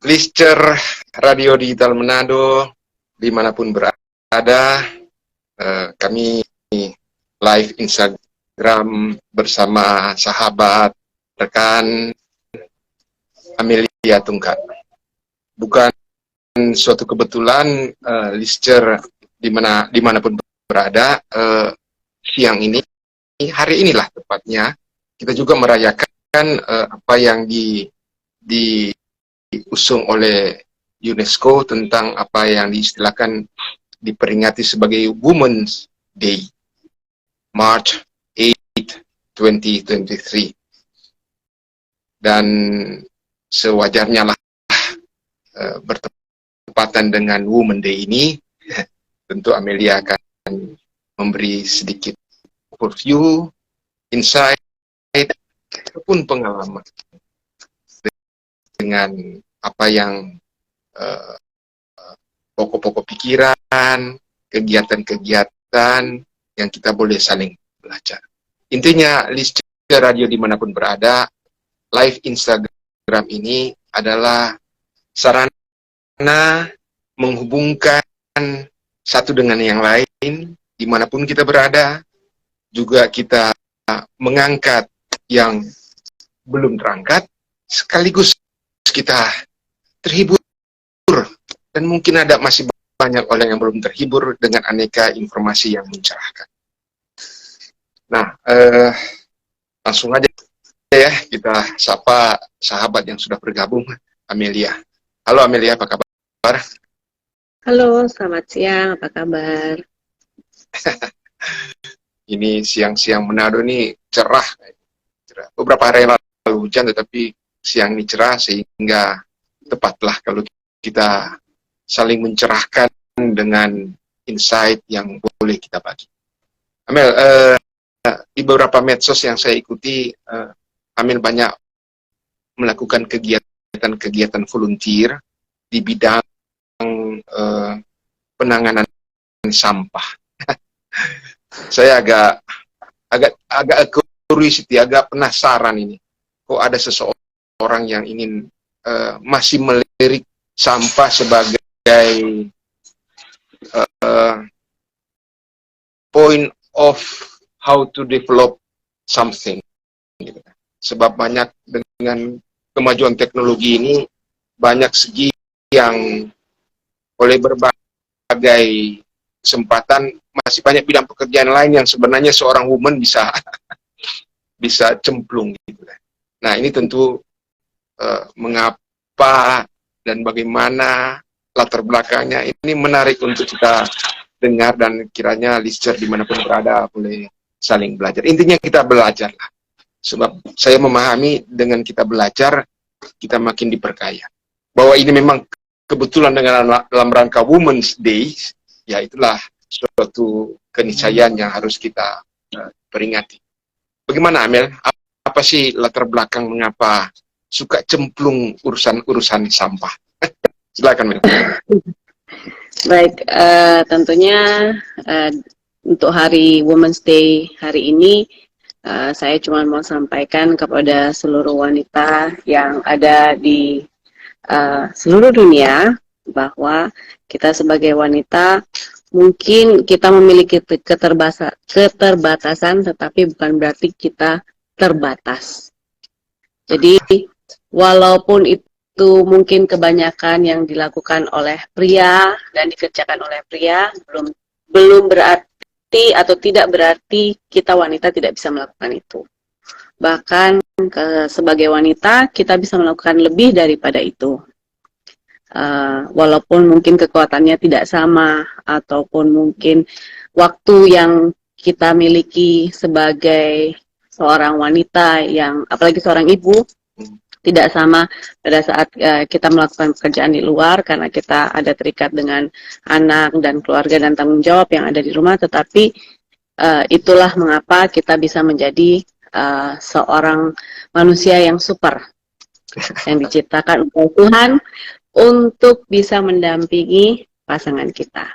Lister Radio Digital Manado, dimanapun berada, kami live Instagram bersama sahabat, rekan Amelia Tungkat. Bukan suatu kebetulan, Lister dimanapun berada, siang ini, hari inilah tepatnya, kita juga merayakan apa yang diusung oleh UNESCO tentang apa yang diistilahkan diperingati sebagai Women's Day, March 8, 2023. Dan sewajarnya lah bertepatan dengan Women's Day ini, tentu Amelia akan memberi sedikit overview, insight, ataupun pengalaman dengan apa yang pokok-pokok pikiran, kegiatan-kegiatan yang kita boleh saling belajar. Intinya, Lister Radio dimanapun berada, live Instagram ini adalah sarana menghubungkan satu dengan yang lain, dimanapun kita berada. Juga kita mengangkat yang belum terangkat, sekaligus kita terhibur, dan mungkin ada masih banyak orang yang belum terhibur dengan aneka informasi yang mencerahkan. Nah, langsung aja ya, kita sapa sahabat yang sudah bergabung, Amelia. Halo Amelia, apa kabar? Halo, selamat siang, apa kabar? Ini siang-siang Manado nih cerah. Beberapa hari lalu hujan, tetapi siang ini cerah, sehingga tepatlah kalau kita saling mencerahkan dengan insight yang boleh kita bagi. Amel, di beberapa medsos yang saya ikuti, Amel banyak melakukan kegiatan-kegiatan volunteer di bidang penanganan sampah. Saya agak curiosity, agak penasaran ini. Kok ada seseorang yang ingin masih melirik sampah sebagai point of how to develop something. Sebab banyak dengan kemajuan teknologi ini, banyak segi yang oleh berbagai kesempatan, masih banyak bidang pekerjaan lain yang sebenarnya seorang woman bisa cemplung gitu. Nah, ini tentu mengapa dan bagaimana latar belakangnya, ini menarik untuk kita dengar, dan kiranya Lister dimanapun berada boleh saling belajar. Intinya kita belajar lah, sebab saya memahami dengan kita belajar kita makin diperkaya. Bahwa ini memang kebetulan dengan dalam rangka Women's Day, ya itulah suatu keniscayaan yang harus kita peringati. Bagaimana Amel? Apa sih latar belakang mengapa suka cemplung urusan sampah? Silakan Amel. Baik, tentunya untuk hari Women's Day hari ini, saya cuma mau sampaikan kepada seluruh wanita yang ada di seluruh dunia, bahwa kita sebagai wanita mungkin kita memiliki keterbatasan, tetapi bukan berarti kita terbatas. Jadi walaupun itu mungkin kebanyakan yang dilakukan oleh pria dan dikerjakan oleh pria, belum berarti atau tidak berarti kita wanita tidak bisa melakukan itu. Bahkan sebagai wanita kita bisa melakukan lebih daripada itu. Walaupun mungkin kekuatannya tidak sama, ataupun mungkin waktu yang kita miliki sebagai seorang wanita, yang apalagi seorang ibu, tidak sama pada saat kita melakukan pekerjaan di luar, karena kita ada terikat dengan anak dan keluarga dan tanggung jawab yang ada di rumah. Tetapi itulah mengapa kita bisa menjadi seorang manusia yang super, yang diciptakan oleh Tuhan untuk bisa mendampingi pasangan kita.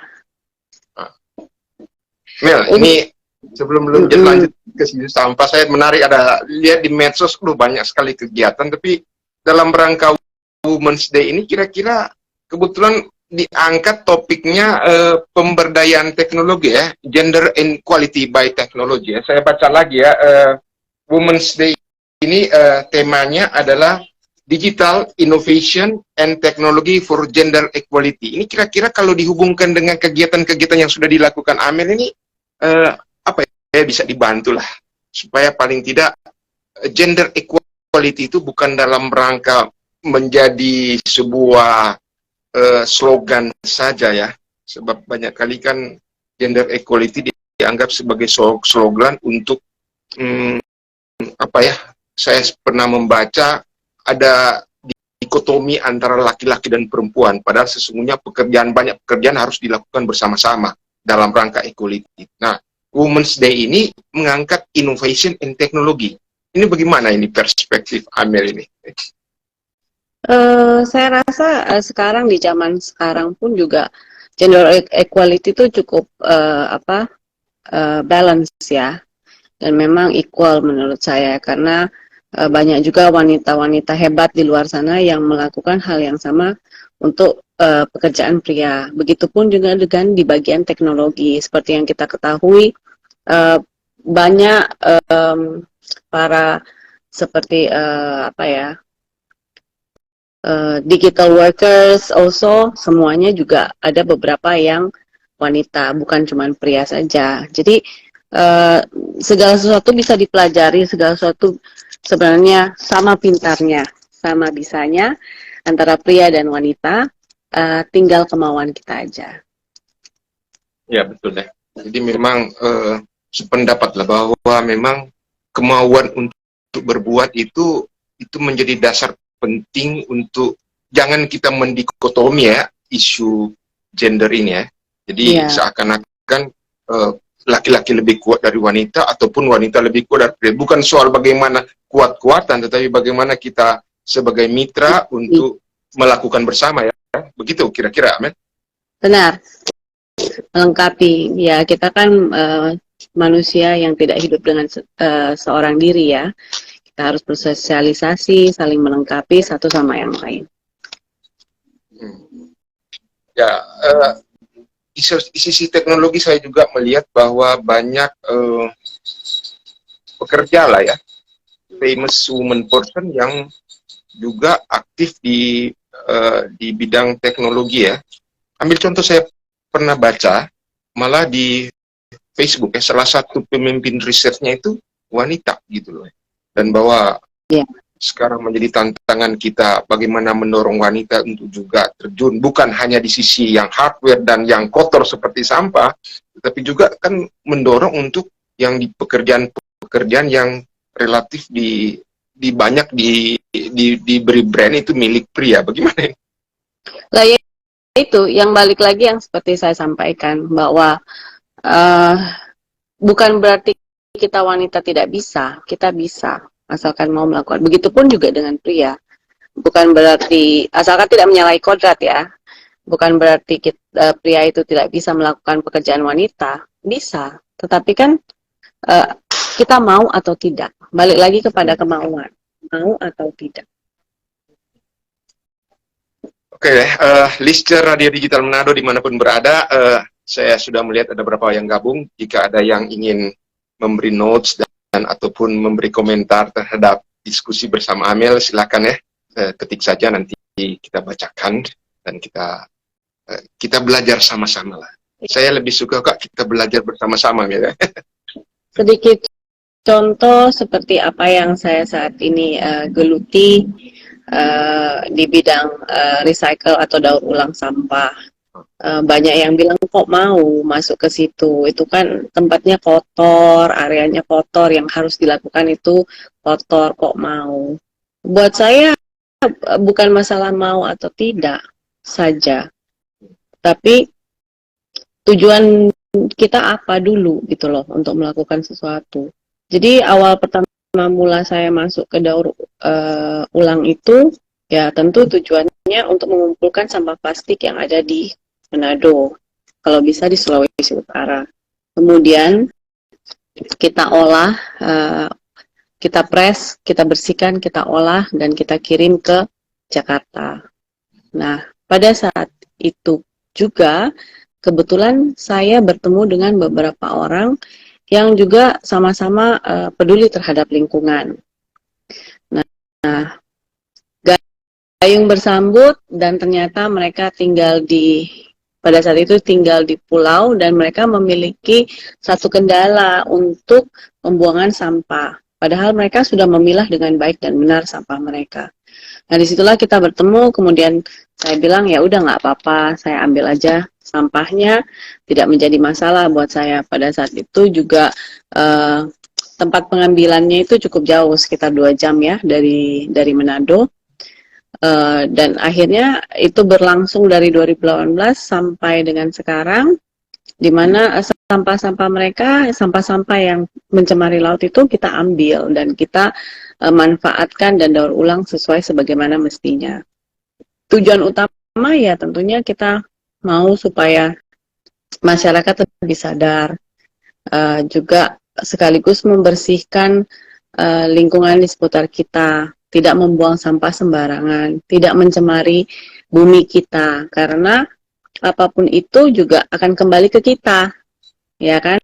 Mel, ini sebelum lanjut ke sisi sampah, saya menarik, ada lihat di medsos, banyak sekali kegiatan, tapi dalam rangka Women's Day ini kira-kira kebetulan diangkat topiknya pemberdayaan teknologi ya, gender equality by technology ya. Saya baca lagi ya, Women's Day ini temanya adalah Digital Innovation and Technology for Gender Equality. Ini kira-kira kalau dihubungkan dengan kegiatan-kegiatan yang sudah dilakukan Amel ini, apa ya, bisa dibantu lah supaya paling tidak gender equality itu bukan dalam rangka menjadi sebuah slogan saja ya, sebab banyak kali kan gender equality dianggap sebagai slogan untuk apa ya, saya pernah membaca ada dikotomi antara laki-laki dan perempuan, padahal sesungguhnya banyak pekerjaan harus dilakukan bersama-sama dalam rangka equality. Nah, Women's Day ini mengangkat innovation and technology. Ini bagaimana ini perspektif Amel ini? Saya rasa sekarang di zaman sekarang pun juga gender equality itu cukup balance ya, dan memang equal menurut saya, karena banyak juga wanita-wanita hebat di luar sana yang melakukan hal yang sama untuk pekerjaan pria. Begitupun juga dengan di bagian teknologi, seperti yang kita ketahui banyak para seperti digital workers also, semuanya juga ada beberapa yang wanita, bukan cuma pria saja. Jadi segala sesuatu bisa dipelajari, segala sesuatu sebenarnya sama pintarnya, sama bisanya antara pria dan wanita, tinggal kemauan kita aja. Ya betul deh. Jadi memang sependapat lah bahwa memang kemauan untuk berbuat itu menjadi dasar penting untuk jangan kita mendikotomi ya isu gender ini ya. Jadi seakan-akan laki-laki lebih kuat dari wanita ataupun wanita lebih kuat dari pria. Bukan soal bagaimana kuat-kuatan, tetapi bagaimana kita sebagai mitra untuk melakukan bersama ya. Begitu kira-kira, Amen? Benar. Melengkapi. Ya, kita kan manusia yang tidak hidup dengan seorang diri ya. Kita harus bersosialisasi, saling melengkapi satu sama yang lain. Ya, di sisi teknologi saya juga melihat bahwa banyak pekerja lah ya, famous woman person yang juga aktif di bidang teknologi ya. Ambil contoh, saya pernah baca malah di Facebook ya, salah satu pemimpin risetnya itu wanita gitu loh. Dan bahwa sekarang menjadi tantangan kita bagaimana mendorong wanita untuk juga terjun, bukan hanya di sisi yang hardware dan yang kotor seperti sampah, tetapi juga kan mendorong untuk yang di pekerjaan yang relatif banyak diberi brand itu milik pria. Bagaimana ini? Lah ya, itu yang balik lagi yang seperti saya sampaikan, bahwa bukan berarti kita wanita tidak bisa, kita bisa asalkan mau melakukan. Begitupun juga dengan pria. Bukan berarti asalkan tidak menyalahi kodrat ya. Bukan berarti pria itu tidak bisa melakukan pekerjaan wanita, bisa. Tetapi kan kita mau atau tidak. Balik lagi kepada kemauan, mau atau tidak. Oke, listener Radio Digital Manado dimanapun berada, saya sudah melihat ada beberapa yang gabung. Jika ada yang ingin memberi notes dan ataupun memberi komentar terhadap diskusi bersama Amel, silakan ya, ketik saja, nanti kita bacakan dan kita belajar sama-sama lah. Saya lebih suka kok kita belajar bersama-sama ya. Sedikit contoh seperti apa yang saya saat ini geluti di bidang recycle atau daur ulang sampah. Banyak yang bilang kok mau masuk ke situ, itu kan tempatnya kotor, areanya kotor, yang harus dilakukan itu kotor, kok mau. Buat saya bukan masalah mau atau tidak saja, tapi tujuan kita apa dulu gitu loh untuk melakukan sesuatu. Jadi awal pertama mula saya masuk ke daur ulang itu ya tentu tujuannya untuk mengumpulkan sampah plastik yang ada di Manado, kalau bisa di Sulawesi Utara. Kemudian kita olah, kita press, kita bersihkan, kita olah, dan kita kirim ke Jakarta. Nah, pada saat itu juga kebetulan saya bertemu dengan beberapa orang yang juga sama-sama peduli terhadap lingkungan. Nah, gayung bersambut dan ternyata mereka pada saat itu tinggal di pulau dan mereka memiliki satu kendala untuk pembuangan sampah. Padahal mereka sudah memilah dengan baik dan benar sampah mereka. Nah, disitulah kita bertemu, kemudian saya bilang ya udah nggak apa-apa, saya ambil aja sampahnya, tidak menjadi masalah buat saya. Pada saat itu juga tempat pengambilannya itu cukup jauh, sekitar 2 jam ya dari Manado. Dan akhirnya itu berlangsung dari 2018 sampai dengan sekarang, di mana sampah-sampah mereka, sampah-sampah yang mencemari laut itu kita ambil dan kita manfaatkan dan daur ulang sesuai sebagaimana mestinya. Tujuan utama ya tentunya kita mau supaya masyarakat lebih sadar, juga sekaligus membersihkan lingkungan di seputar kita, tidak membuang sampah sembarangan, tidak mencemari bumi kita, karena apapun itu juga akan kembali ke kita, ya kan?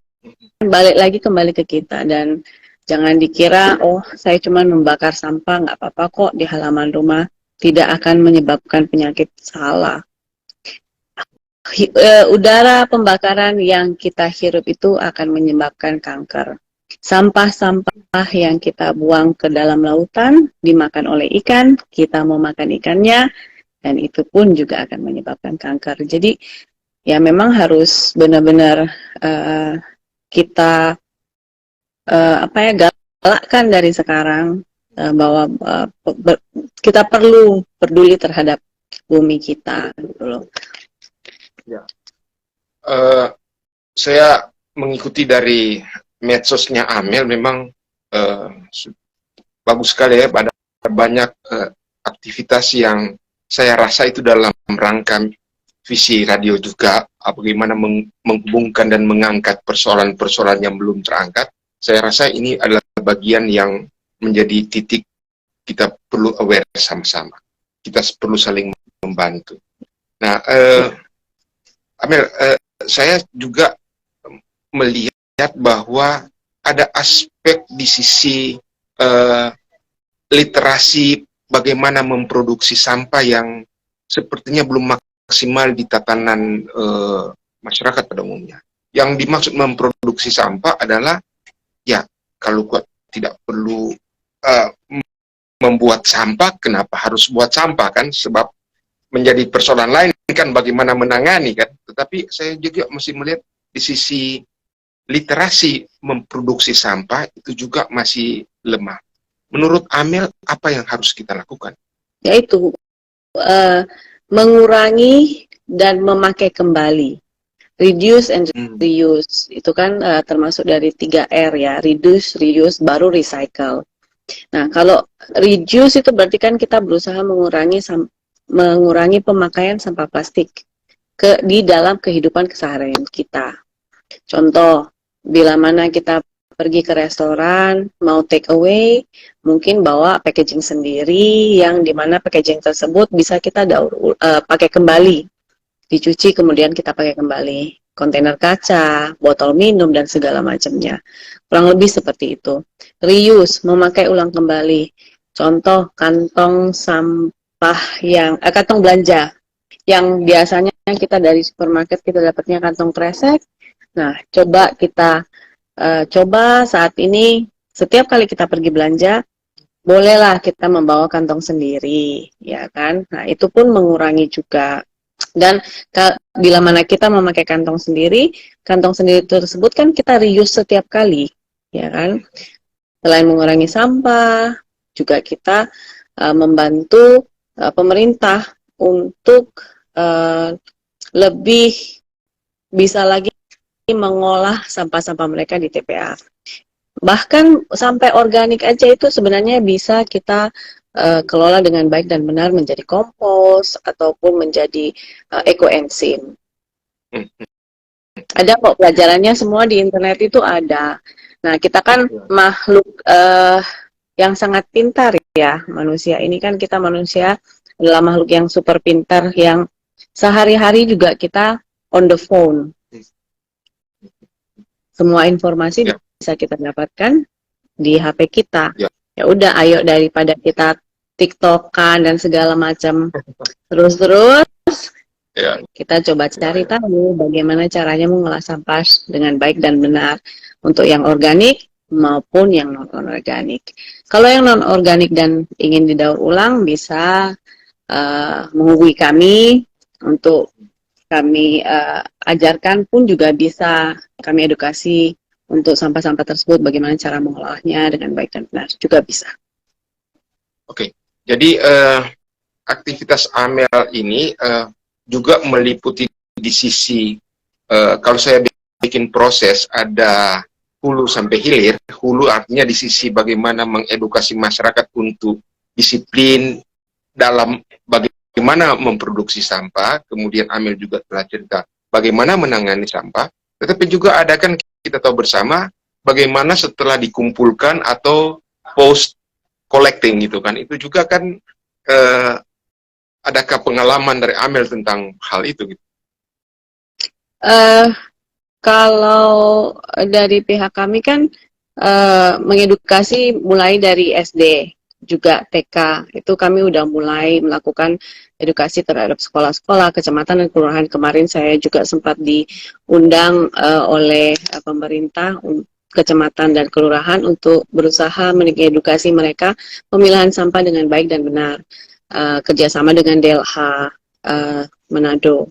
Balik lagi kembali ke kita, dan jangan dikira, oh saya cuma membakar sampah, nggak apa-apa kok di halaman rumah, tidak akan menyebabkan penyakit. Salah. Udara pembakaran yang kita hirup itu akan menyebabkan kanker. Sampah-sampah yang kita buang ke dalam lautan dimakan oleh ikan, kita mau makan ikannya, dan itu pun juga akan menyebabkan kanker. Jadi ya memang harus benar-benar kita galakkan dari sekarang, bahwa kita perlu peduli terhadap bumi kita, gitu loh. Ya. Saya mengikuti dari medsosnya Amel, memang bagus sekali ya, pada banyak aktivitas yang saya rasa itu dalam rangka visi radio juga, bagaimana menghubungkan dan mengangkat persoalan-persoalan yang belum terangkat. Saya rasa ini adalah bagian yang menjadi titik kita perlu aware sama-sama. Kita perlu saling membantu. Nah, Amel, saya juga melihat bahwa ada aspek di sisi literasi bagaimana memproduksi sampah yang sepertinya belum maksimal di tatanan masyarakat pada umumnya. Yang dimaksud memproduksi sampah adalah ya kalau tidak perlu membuat sampah, kenapa harus buat sampah kan? Sebab menjadi persoalan lain kan bagaimana menangani kan. Tetapi saya juga mesti melihat di sisi literasi memproduksi sampah itu juga masih lemah. Menurut Amel, apa yang harus kita lakukan? Yaitu mengurangi dan memakai kembali. Reduce and reuse. Itu kan termasuk dari 3R ya. Reduce, reuse, baru recycle. Nah, kalau reduce itu berarti kan kita berusaha mengurangi pemakaian sampah plastik di dalam kehidupan keseharian kita. Contoh, bila mana kita pergi ke restoran, mau take away, mungkin bawa packaging sendiri, yang dimana packaging tersebut bisa kita pakai kembali, dicuci kemudian kita pakai kembali. Kontainer kaca, botol minum, dan segala macamnya. Kurang lebih seperti itu. Reuse, memakai ulang kembali. Contoh, kantong sampah kantong belanja, yang biasanya kita dari supermarket kita dapatnya kantong kresek. Nah, coba saat ini setiap kali kita pergi belanja, bolehlah kita membawa kantong sendiri, ya kan? Nah, itu pun mengurangi juga. Dan bila mana kita memakai kantong sendiri tersebut kan kita reuse setiap kali, ya kan? Selain mengurangi sampah, juga kita membantu pemerintah untuk lebih bisa lagi mengolah sampah-sampah mereka di TPA. Bahkan sampai organik aja itu sebenarnya bisa kita kelola dengan baik dan benar menjadi kompos ataupun menjadi ekoenzim. Ada kok pelajarannya, semua di internet itu ada. Nah, kita kan makhluk yang sangat pintar ya, manusia ini kan, kita manusia adalah makhluk yang super pintar, yang sehari-hari juga kita on the phone. Semua informasi Ya. bisa kita dapatkan di HP kita. Ya. Ya udah, ayo daripada kita TikTokan dan segala macam terus-terus, Ya. kita coba cari tahu bagaimana caranya mengolah sampah dengan baik dan benar untuk yang organik maupun yang non-organik. Kalau yang non-organik dan ingin didaur ulang, bisa menghubungi kami untuk kami ajarkan, pun juga bisa kami edukasi untuk sampah-sampah tersebut bagaimana cara mengolahnya dengan baik dan benar, juga bisa. Oke, jadi aktivitas Amel ini juga meliputi di sisi kalau saya bikin proses ada hulu sampai hilir. Hulu artinya di sisi bagaimana mengedukasi masyarakat untuk disiplin dalam bagaimana memproduksi sampah. Kemudian Amel juga telah cerita bagaimana menangani sampah. Tetapi juga ada, kan kita tahu bersama bagaimana setelah dikumpulkan atau post collecting gitu kan, itu juga kan adakah pengalaman dari Amel tentang hal itu gitu? Kalau dari pihak kami kan mengedukasi mulai dari SD, juga TK, itu kami udah mulai melakukan edukasi terhadap sekolah-sekolah, kecamatan, dan kelurahan. Kemarin saya juga sempat diundang oleh pemerintah kecamatan dan kelurahan untuk berusaha mengedukasi mereka pemilahan sampah dengan baik dan benar, kerjasama dengan DLH Manado.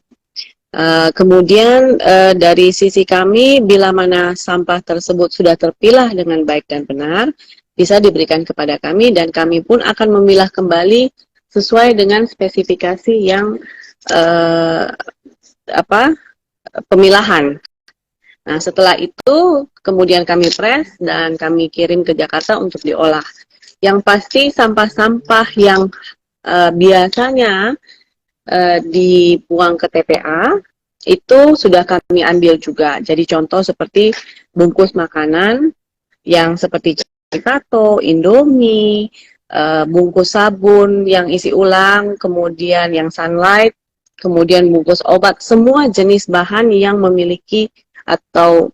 Kemudian dari sisi kami, bila mana sampah tersebut sudah terpilah dengan baik dan benar, bisa diberikan kepada kami, dan kami pun akan memilah kembali sesuai dengan spesifikasi yang pemilahan. Nah, setelah itu kemudian kami press dan kami kirim ke Jakarta untuk diolah. Yang pasti sampah-sampah yang biasanya dibuang ke TPA itu sudah kami ambil juga. Jadi contoh seperti bungkus makanan yang seperti Cikato, Indomie, bungkus sabun yang isi ulang, kemudian yang Sunlight, kemudian bungkus obat, semua jenis bahan yang memiliki atau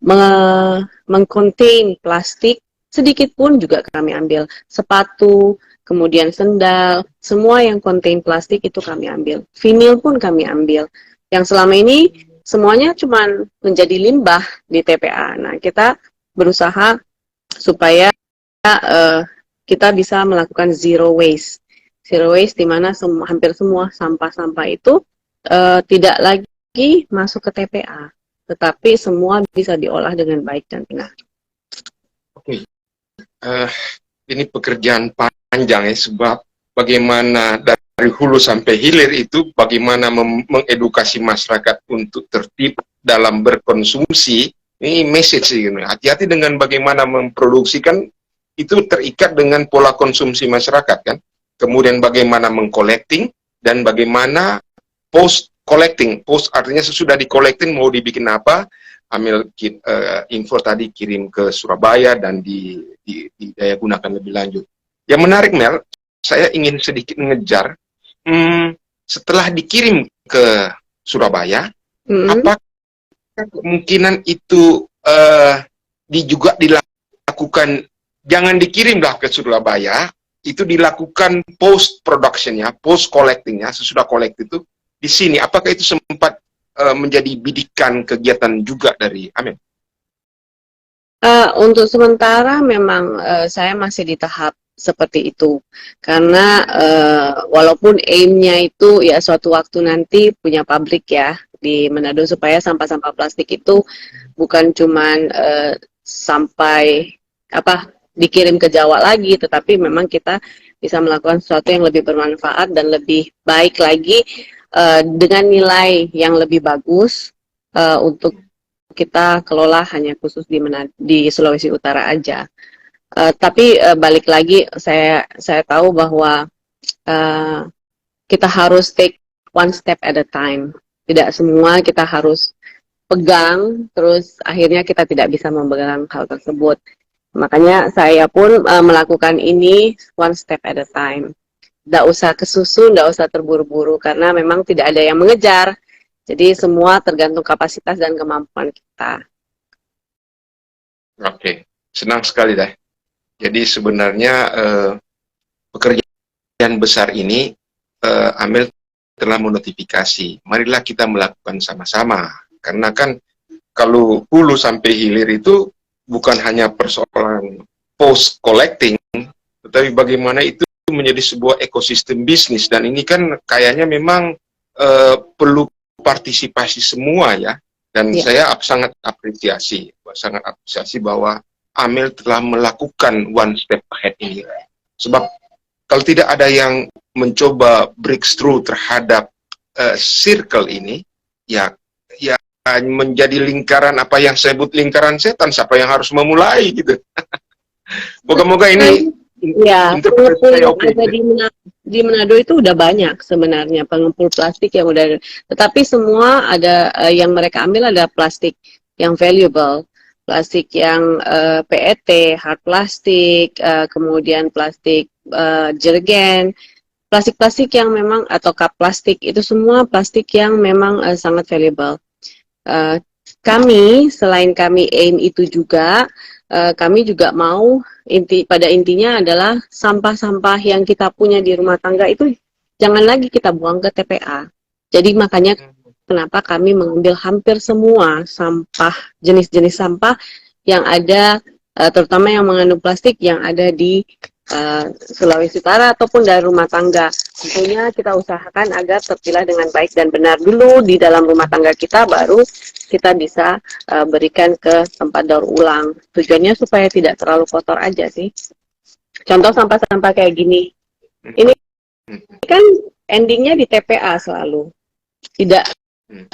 mengcontain plastik sedikit pun juga kami ambil. Sepatu, kemudian sendal, semua yang contain plastik itu kami ambil. Vinil pun kami ambil. Yang selama ini semuanya cuma menjadi limbah di TPA. Nah, kita berusaha supaya kita bisa melakukan zero waste. Zero waste di mana hampir semua sampah-sampah itu tidak lagi masuk ke TPA, tetapi semua bisa diolah dengan baik dan benar. Oke. Ini pekerjaan panjang ya, sebab bagaimana dari hulu sampai hilir itu bagaimana mengedukasi masyarakat untuk tertib dalam berkonsumsi. Ini message sih, hati-hati dengan bagaimana memproduksikan, itu terikat dengan pola konsumsi masyarakat kan. Kemudian bagaimana mengcollecting dan bagaimana post collecting. Post artinya sesudah di collecting mau dibikin apa, Amel info tadi kirim ke Surabaya dan daya gunakan lebih lanjut. Yang menarik, Mel, saya ingin sedikit mengejar, setelah dikirim ke Surabaya, apakah kemungkinan itu juga dilakukan, jangan dikirimlah ke Surabaya, itu dilakukan post productionnya, post collectingnya, sesudah collect itu di sini, apakah itu sempat menjadi bidikan kegiatan juga dari Amel? Untuk sementara memang saya masih di tahap seperti itu, karena walaupun aim-nya itu ya suatu waktu nanti punya pabrik ya di Manado, supaya sampah-sampah plastik itu bukan cuman sampai dikirim ke Jawa lagi, tetapi memang kita bisa melakukan sesuatu yang lebih bermanfaat dan lebih baik lagi, dengan nilai yang lebih bagus, untuk kita kelola hanya khusus di Sulawesi Utara aja. Tapi balik lagi, saya tahu bahwa kita harus take one step at a time. Tidak semua kita harus pegang, terus akhirnya kita tidak bisa memegang hal tersebut. Makanya saya pun melakukan ini one step at a time. nggak usah kesusu, nggak usah terburu-buru karena memang tidak ada yang mengejar. Jadi semua tergantung kapasitas dan kemampuan kita. Oke, senang sekali deh. Jadi sebenarnya pekerjaan besar ini Amel telah menotifikasi. Marilah kita melakukan sama-sama. Karena kan kalau hulu sampai hilir itu bukan hanya persoalan post collecting, tetapi bagaimana itu menjadi sebuah ekosistem bisnis. Dan ini kan kayaknya memang perlu partisipasi semua ya. Dan saya sangat apresiasi bahwa Amel telah melakukan one step ahead ini. Sebab kalau tidak ada yang mencoba breakthrough terhadap circle ini, ya menjadi lingkaran, apa yang saya sebut lingkaran setan, siapa yang harus memulai gitu. Moga-moga ini pengepul yang ada di Manado itu udah banyak sebenarnya, pengepul plastik yang udah, tetapi semua ada yang mereka ambil ada plastik yang valuable, plastik yang PET, hard plastik, kemudian plastik jerigen, plastik-plastik yang memang, atau cup plastik, itu semua plastik yang memang sangat valuable. Kami, selain kami aim itu juga, kami juga mau, pada intinya adalah sampah-sampah yang kita punya di rumah tangga itu jangan lagi kita buang ke TPA. Jadi makanya kenapa kami mengambil hampir semua sampah, jenis-jenis sampah yang ada, terutama yang mengandung plastik yang ada di Sulawesi Utara ataupun dari rumah tangga. Tentunya kita usahakan agar terpilah dengan baik dan benar dulu di dalam rumah tangga kita, baru kita bisa berikan ke tempat daur ulang. Tujuannya supaya tidak terlalu kotor aja sih. Contoh sampah-sampah kayak gini. Ini kan endingnya di TPA selalu. Tidak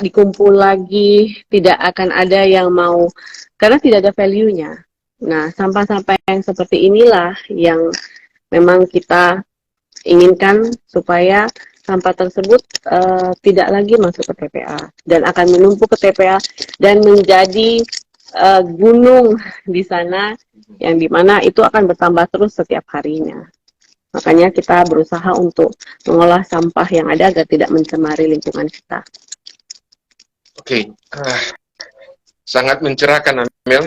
dikumpul lagi, tidak akan ada yang mau, karena tidak ada value-nya. Nah, sampah-sampah yang seperti inilah yang memang kita inginkan supaya sampah tersebut tidak lagi masuk ke TPA dan akan menumpuk ke TPA dan menjadi gunung di sana, yang dimana itu akan bertambah terus setiap harinya. Makanya kita berusaha untuk mengolah sampah yang ada agar tidak mencemari lingkungan kita. Oke. Sangat mencerahkan, Amel.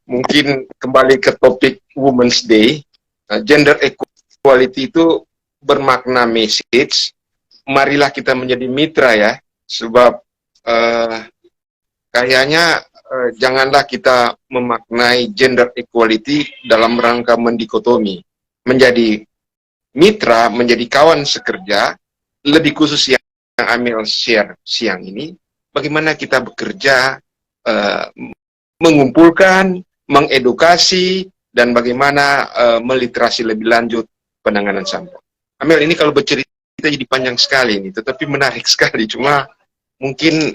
Mungkin kembali ke topik Women's Day, gender equality itu bermakna message, marilah kita menjadi mitra ya, sebab kayaknya janganlah kita memaknai gender equality dalam rangka mendikotomi. Menjadi mitra, menjadi kawan sekerja, lebih khusus yang Amel share siang ini, bagaimana kita bekerja, mengumpulkan, mengedukasi, dan bagaimana meliterasi lebih lanjut penanganan sampah. Amel, ini kalau bercerita jadi panjang sekali ini, tetapi menarik sekali. Cuma mungkin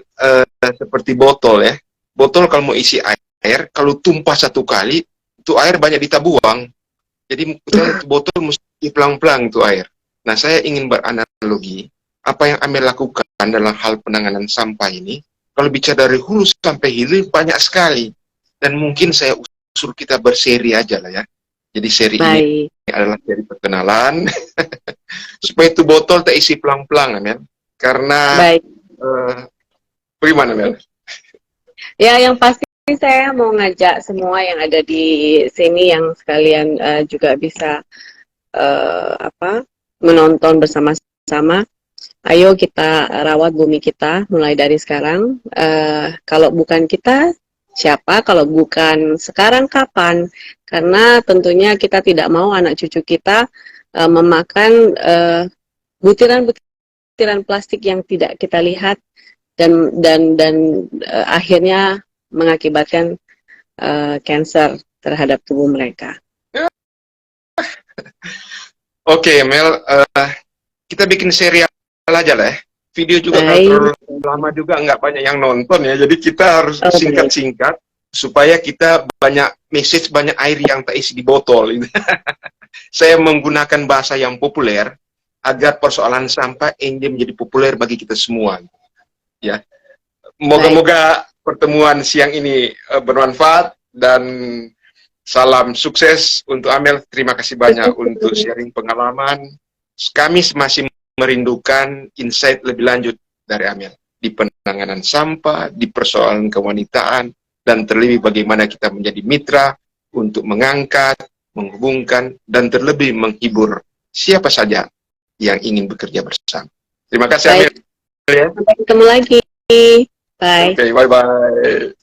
seperti botol ya. Botol kalau mau isi air, kalau tumpah satu kali, itu air banyak ditabuang. Jadi botol mesti pelang-pelang itu air. Nah, saya ingin beranalogi, apa yang Amel lakukan dalam hal penanganan sampah ini, kalau bicara dari hulu sampai hilir banyak sekali. Dan mungkin saya usul kita berseri aja lah ya. Jadi seri ini adalah seri perkenalan. Supaya itu botol tak isi pelang-pelang, Amel. Karena bagaimana, Amel? Ya, yang pasti saya mau ngajak semua yang ada di sini yang sekalian juga bisa menonton bersama-sama. Ayo kita rawat bumi kita mulai dari sekarang. Kalau bukan kita, siapa? Kalau bukan sekarang, kapan? Karena tentunya kita tidak mau anak cucu kita memakan butiran-butiran plastik yang tidak kita lihat dan akhirnya mengakibatkan cancer terhadap tubuh mereka. Oke, Mel, kita bikin serial aja lah ya. Video juga nggak terlalu lama juga, nggak banyak yang nonton ya. Jadi kita harus singkat-singkat supaya kita banyak message, banyak air yang tak isi di botol. Saya menggunakan bahasa yang populer agar persoalan sampah ini menjadi populer bagi kita semua. Ya, moga-moga pertemuan siang ini bermanfaat dan salam sukses untuk Amel. Terima kasih banyak untuk sharing pengalaman. kami masih merindukan insight lebih lanjut dari Amel di penanganan sampah, di persoalan kewanitaan, dan terlebih bagaimana kita menjadi mitra untuk mengangkat, menghubungkan, dan terlebih menghibur siapa saja yang ingin bekerja bersama. Terima kasih, Amel. Sampai ketemu lagi. Bye. Oke, bye-bye.